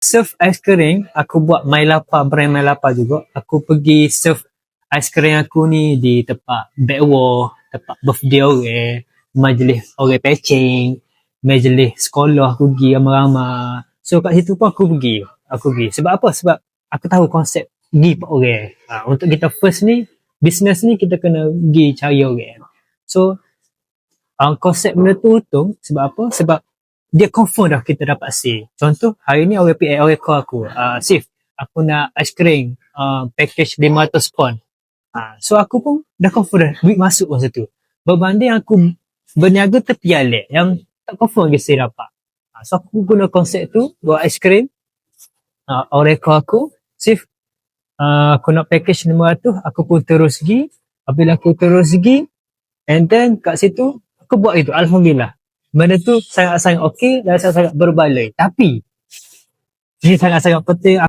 Serve ais kering, aku buat brand My Lapar juga. Aku pergi serve ais kering aku ni di tempat backward, tempat birthday orang, majlis orang patching, majlis sekolah aku pergi ramai-ramai. So kat situ pun aku pergi. Sebab apa? Sebab aku tahu konsep give orang. Untuk kita first ni, business ni kita kena pergi cari orang. So konsep benda tu untung sebab apa? Sebab dia confirm dah kita dapat sale. Contoh hari ni orang call aku, Sif, aku nak ais kering package 500 pon. So aku pun dah confirm dah duit masuk masa tu. Berbanding aku berniaga tepi alik yang tak confirm lagi saya dapat. So aku guna konsep tu buat ais kering. Orang call aku, Sif, aku nak package 500, aku pun terus pergi. Apabila aku terus pergi, and then kat situ aku buat itu, alhamdulillah. Benda tu sangat-sangat okey dan sangat-sangat berbaloi. Tapi ini sangat-sangat penting